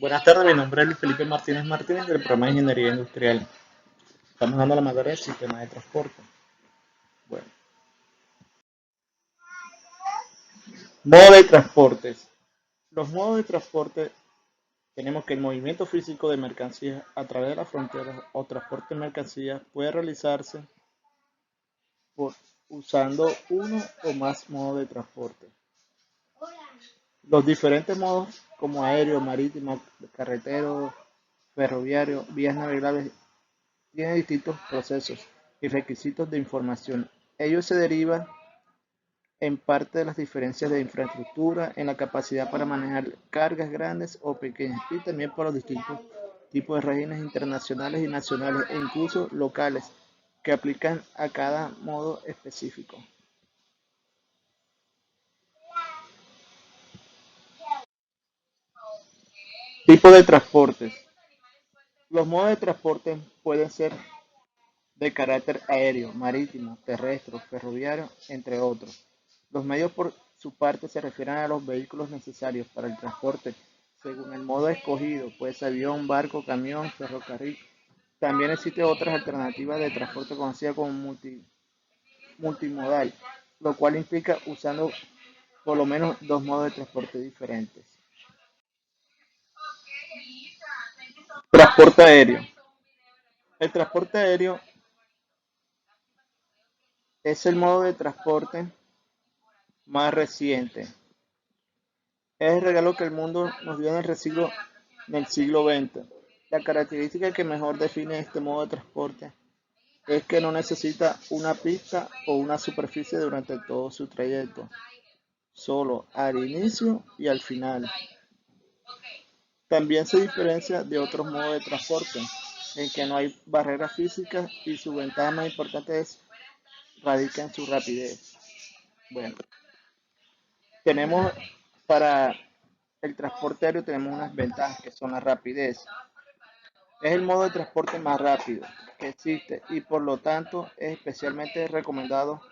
Buenas tardes, mi nombre es Luis Felipe Martínez Martínez del programa de Ingeniería Industrial. Estamos dando la materia del sistema de transporte. Bueno, modo de transportes. Los modos de transporte tenemos que el movimiento físico de mercancías a través de las fronteras o transporte de mercancías puede realizarse por, usando uno o más modos de transporte. Los diferentes modos como aéreo, marítimo, carretero, ferroviario, vías navegables tienen distintos procesos y requisitos de información. Ello se deriva en parte de las diferencias de infraestructura, en la capacidad para manejar cargas grandes o pequeñas y también por los distintos tipos de regímenes internacionales y nacionales e incluso locales que aplican a cada modo específico. Tipo de transportes. Los modos de transporte pueden ser de carácter aéreo, marítimo, terrestre, ferroviario, entre otros. Los medios por su parte se refieren a los vehículos necesarios para el transporte según el modo escogido, pues avión, barco, camión, ferrocarril. También existen otras alternativas de transporte conocidas como multimodal, lo cual implica usando por lo menos dos modos de transporte diferentes. Transporte aéreo. El transporte aéreo es el modo de transporte más reciente. Es el regalo que el mundo nos dio en el siglo XX. La característica que mejor define este modo de transporte es que no necesita una pista o una superficie durante todo su trayecto, solo al inicio y al final. También se diferencia de otros modos de transporte, en que no hay barreras físicas y su ventaja más importante radica en su rapidez. Bueno, tenemos para el transporte aéreo tenemos unas ventajas que son la rapidez. Es el modo de transporte más rápido que existe y por lo tanto es especialmente recomendado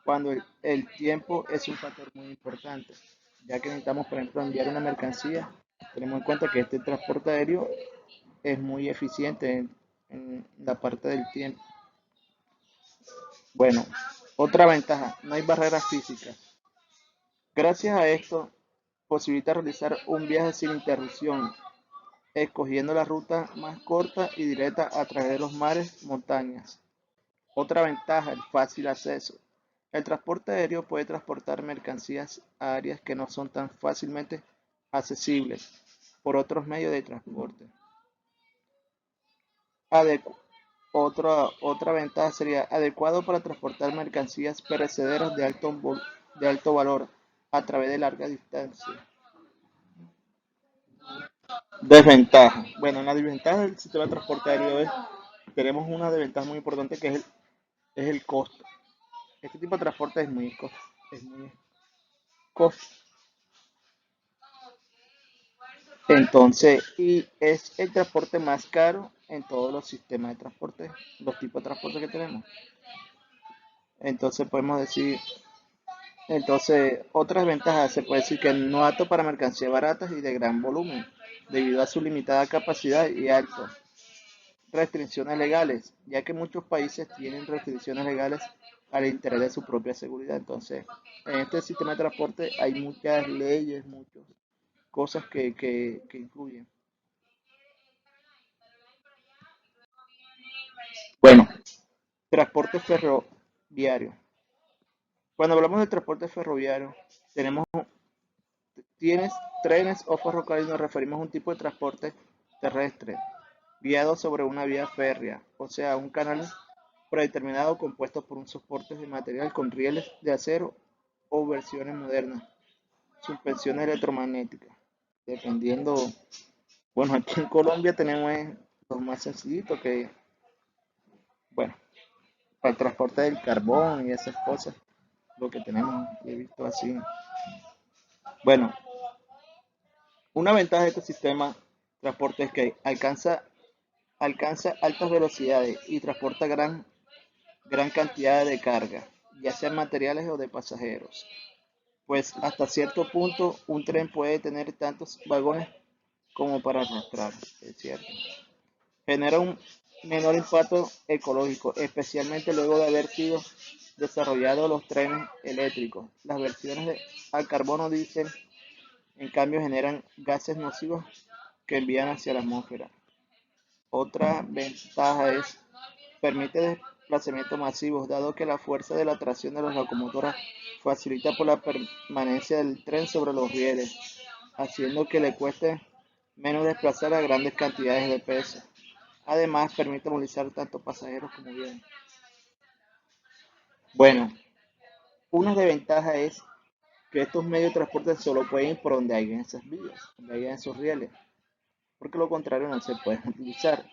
cuando el tiempo es un factor muy importante, ya que necesitamos, por ejemplo, enviar una mercancía. Tenemos en cuenta que este transporte aéreo es muy eficiente en la parte del tiempo. Bueno, otra ventaja, no hay barreras físicas. Gracias a esto, posibilita realizar un viaje sin interrupción, escogiendo la ruta más corta y directa a través de los mares, montañas. Otra ventaja, el fácil acceso. El transporte aéreo puede transportar mercancías a áreas que no son tan fácilmente accesibles por otros medios de transporte. Adecu- otra ventaja sería adecuado para transportar mercancías perecederas de alto valor a través de larga distancia. Desventaja. Bueno, en la desventaja del sistema de transporte aéreo tenemos una desventaja muy importante que es el costo. Este tipo de transporte es muy costoso. Entonces, y es el transporte más caro en todos los sistemas de transporte, los tipos de transporte que tenemos. Entonces podemos decir, otras ventajas se puede decir que no apto para mercancías baratas y de gran volumen, debido a su limitada capacidad y alto. Restricciones legales, ya que muchos países tienen restricciones legales al interés de su propia seguridad. Entonces, en este sistema de transporte hay muchas leyes, muchas cosas que incluyen. Bueno, transporte ferroviario. Cuando hablamos de transporte ferroviario, tenemos tienes trenes o ferrocarriles, nos referimos a un tipo de transporte terrestre, guiado sobre una vía férrea, o sea, un canal predeterminado compuesto por un soporte de material con rieles de acero o versiones modernas, suspensiones electromagnéticas. Dependiendo, bueno, aquí en Colombia tenemos los más sencillitos que, bueno, para el transporte del carbón y esas cosas, lo que tenemos, he visto así. Bueno, una ventaja de este sistema de transporte es que alcanza altas velocidades y transporta gran cantidad de carga, ya sean materiales o de pasajeros. Pues hasta cierto punto un tren puede tener tantos vagones como para arrastrar, es cierto. Genera un menor impacto ecológico, especialmente luego de haber sido desarrollados los trenes eléctricos. Las versiones al carbono diésel, en cambio, generan gases nocivos que envían hacia la atmósfera. Otra ventaja es permite desplazamientos masivos, dado que la fuerza de la tracción de las locomotoras facilita por la permanencia del tren sobre los rieles, haciendo que le cueste menos desplazar a grandes cantidades de peso. Además, permite movilizar tanto pasajeros como bienes. Bueno, una desventaja es que estos medios de transporte solo pueden ir por donde hay en esas vías, donde hay en esos rieles, porque lo contrario no se pueden utilizar.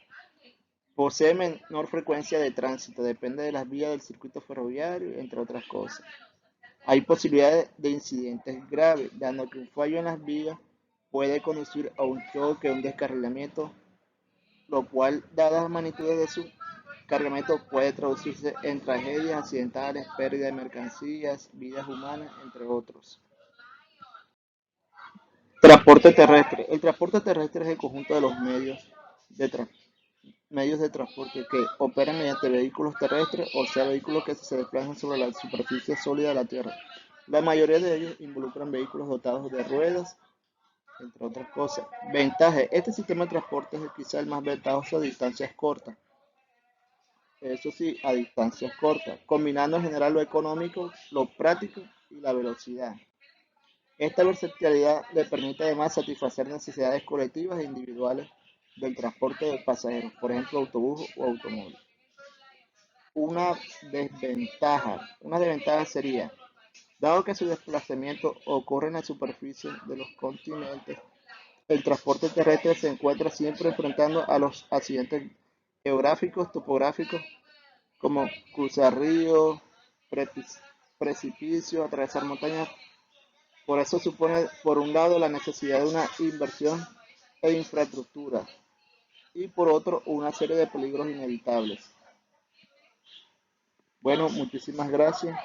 Posee menor frecuencia de tránsito, depende de las vías del circuito ferroviario, entre otras cosas. Hay posibilidades de incidentes graves, dando que un fallo en las vías puede conducir a un choque, un descarrilamiento, lo cual, dadas las magnitudes de su cargamento, puede traducirse en tragedias accidentales, pérdida de mercancías, vidas humanas, entre otros. Transporte terrestre. El transporte terrestre es el conjunto de los de, medios de transporte que operan mediante vehículos terrestres, o sea, vehículos que se desplazan sobre la superficie sólida de la Tierra. La mayoría de ellos involucran vehículos dotados de ruedas, entre otras cosas. Ventaja. Este sistema de transporte es quizá el más ventajoso a distancias cortas. Eso sí, a distancias cortas, combinando en general lo económico, lo práctico y la velocidad. Esta versatilidad le permite además satisfacer necesidades colectivas e individuales del transporte de pasajeros, por ejemplo, autobús o automóvil. Una una desventaja sería, dado que su desplazamiento ocurre en la superficie de los continentes, el transporte terrestre se encuentra siempre enfrentando a los accidentes geográficos, topográficos, como cruzar ríos, precipicios, atravesar montañas. Por eso supone, por un lado, la necesidad de una inversión en infraestructura y por otro, una serie de peligros inevitables. Bueno, muchísimas gracias.